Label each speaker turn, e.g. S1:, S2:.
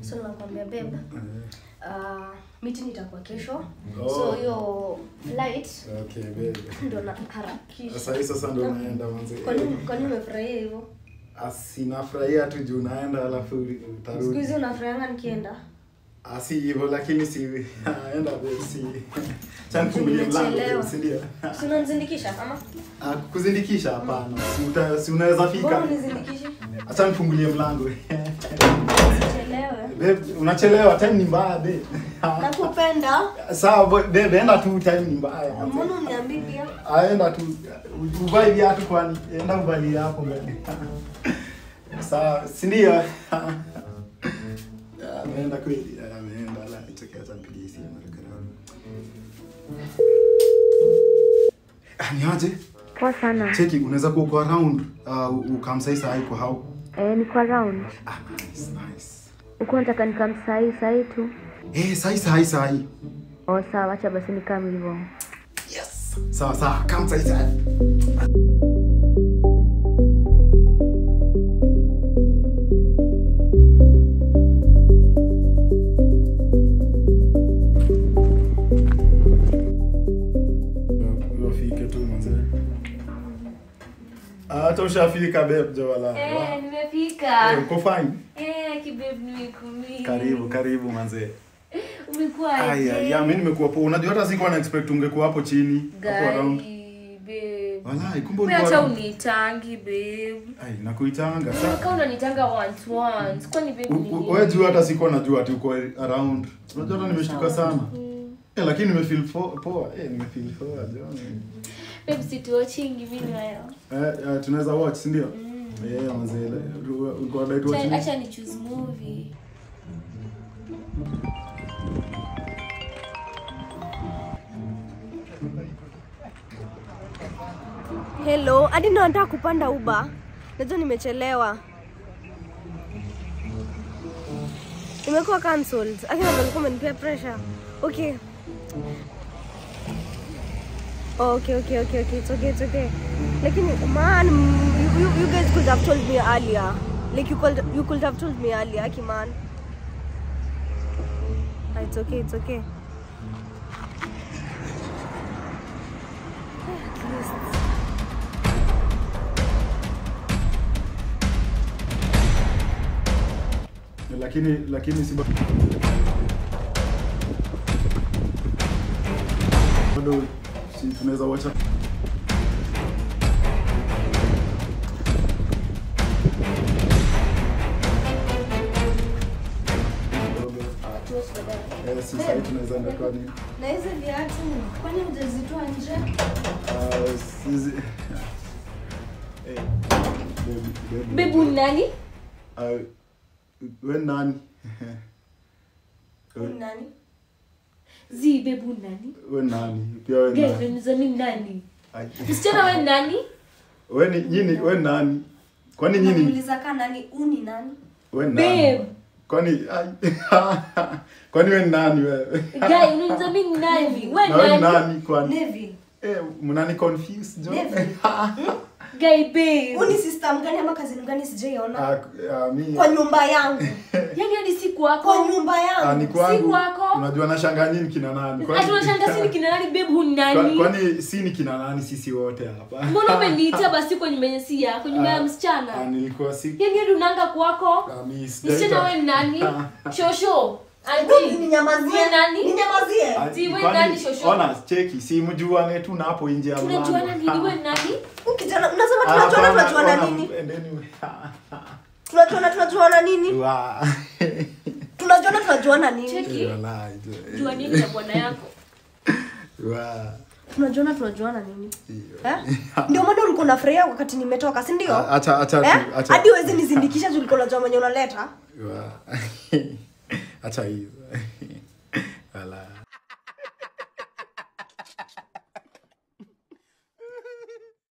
S1: So nakwambia babe. Meeting itakuwa kesho. So hiyo light.
S2: Okay babe.
S1: Ndo na harakisha.
S2: Sasa ndo naenda manze.
S1: Kwa nini umefurahia hivyo?
S2: Asinafurahia tu juu naenda alafu utarudi.
S1: Siku hizi unafurahia nikienda?
S2: Si hivyo lakini si enda si. Chani kumbulie mlango si ndio?
S1: Si unanizindikisha ama?
S2: Kuzindikisha hapana. Si unaweza fika.
S1: Mbona unizindikishe?
S2: Acha nifungulie mlango.
S1: Usichelewe.
S2: Babe, unachelewa, time ni mbaya babe.
S1: Nakupenda.
S2: Sawa babe, enda tu, time ni mbaya.
S1: Mbona uniambii pia?
S2: Aenda tu, uvae viatu kwani enda uvalie hapo mbele. Sawa, si ndio? Ameenda kweli, ameenda la itokea tampigie simu Marekani. Ni aje?
S3: Poa sana.
S2: Cheki, unaweza kuwa kwa around ukamsai saa iko how?
S3: Niko around.
S2: Nice.
S3: Uko unataka nikamsai sai tu?
S2: Sai.
S3: Oh, sawa, acha basi nikam hivyo.
S2: Yes. Sawa, kamsai. Ushafika babe jawala.
S1: Nimefika.
S2: Uko fine?
S1: Kibabe nimekumi.
S2: Karibu manze.
S1: Umekuwa aje?
S2: Mimi nimekuwa poa. Unajua hata sikuwa na expect ungekuwa hapo chini hapo around.
S1: Babe.
S2: Walai kumbe
S1: ulikuwa. Acha unitangi babe.
S2: Nakuitanga.
S1: Sasa unanitanga once. Kwani babe ni?
S2: Wewe jua hata sikuwa najua ati uko around. Unajua hata nimeshtuka sana. Lakini nimefeel poa. Nimefeel poa John.
S1: Babe sit watching mimi nayo.
S2: Tunaweza watch, si ndio? Manze. Uko like watching.
S1: Acha ni choose movie.
S4: Hello, hadi ndo nataka kupanda Uber. Najua nimechelewa. Imekuwa cancelled. Akina walikuwa wamenipea pressure. Okay. Okay. It's okay. Lakini man, you guys could have told me earlier. Like you could have told me earlier, Aki man. It's okay. At least.
S2: Lakini si bado si tunaweza watch. Sasa tunaweza enda kwa nini?
S1: Na hizo viatu kwani hujazitoa nje? Babe nani?
S2: Wewe nani?
S1: Nani? Babe nani?
S2: Wewe nani? Pia wewe nani?
S1: Gani nani? Msichana wewe nani?
S2: Wewe nani? Kwani nyinyi?
S1: Nauliza kana nani? Uni nani?
S2: Wewe nani?
S1: Babe.
S2: Kwani wewe nani wewe?
S1: Guy, unaniza mimi nani? Wewe
S2: nani kwani?
S1: Neville.
S2: Mnani confused jo?
S1: Guy babe.
S4: Uni sister mgani ama cousin mgani sijaona?
S2: Mimi.
S4: Kwa nyumba yangu.
S1: Yaani hadi si kwako.
S4: Kwa nyumba yangu.
S2: Ni kwangu.
S1: Si kwako.
S2: Unajua nashangaa nyinyi kina nani?
S1: Kwani unashangaa si kina nani babe hu nani?
S2: Kwani si ni kina nani sisi wote hapa?
S1: Mbona umeniita basi kwa nyumba si yako, nyumba ya msichana?
S2: Nilikuwa si.
S1: Yaani hadi unaanga kwako? Msichana wewe nani? Shosho. Auntie,
S4: ninyamazie.
S1: Nani?
S4: Ninyamazie.
S1: Auntie, wewe nani shosho?
S2: Ona, cheki, si mjuane tu na hapo nje ya mlango.
S1: Tunajuana nini wewe nani?
S4: Ukijana, unasema tunajuana nini? Tunajuana nini? Tunajuana nini?
S1: Cheki. Jua nini na bwana yako?
S4: Tunajuana nini? Ndio maana ulikuwa unafurahia wakati nimetoka, si ndio?
S2: Acha.
S4: Hadi uweze nizindikisha tu ulikuwa unajua mwenye unaleta.
S2: Acha hiyo. Wala.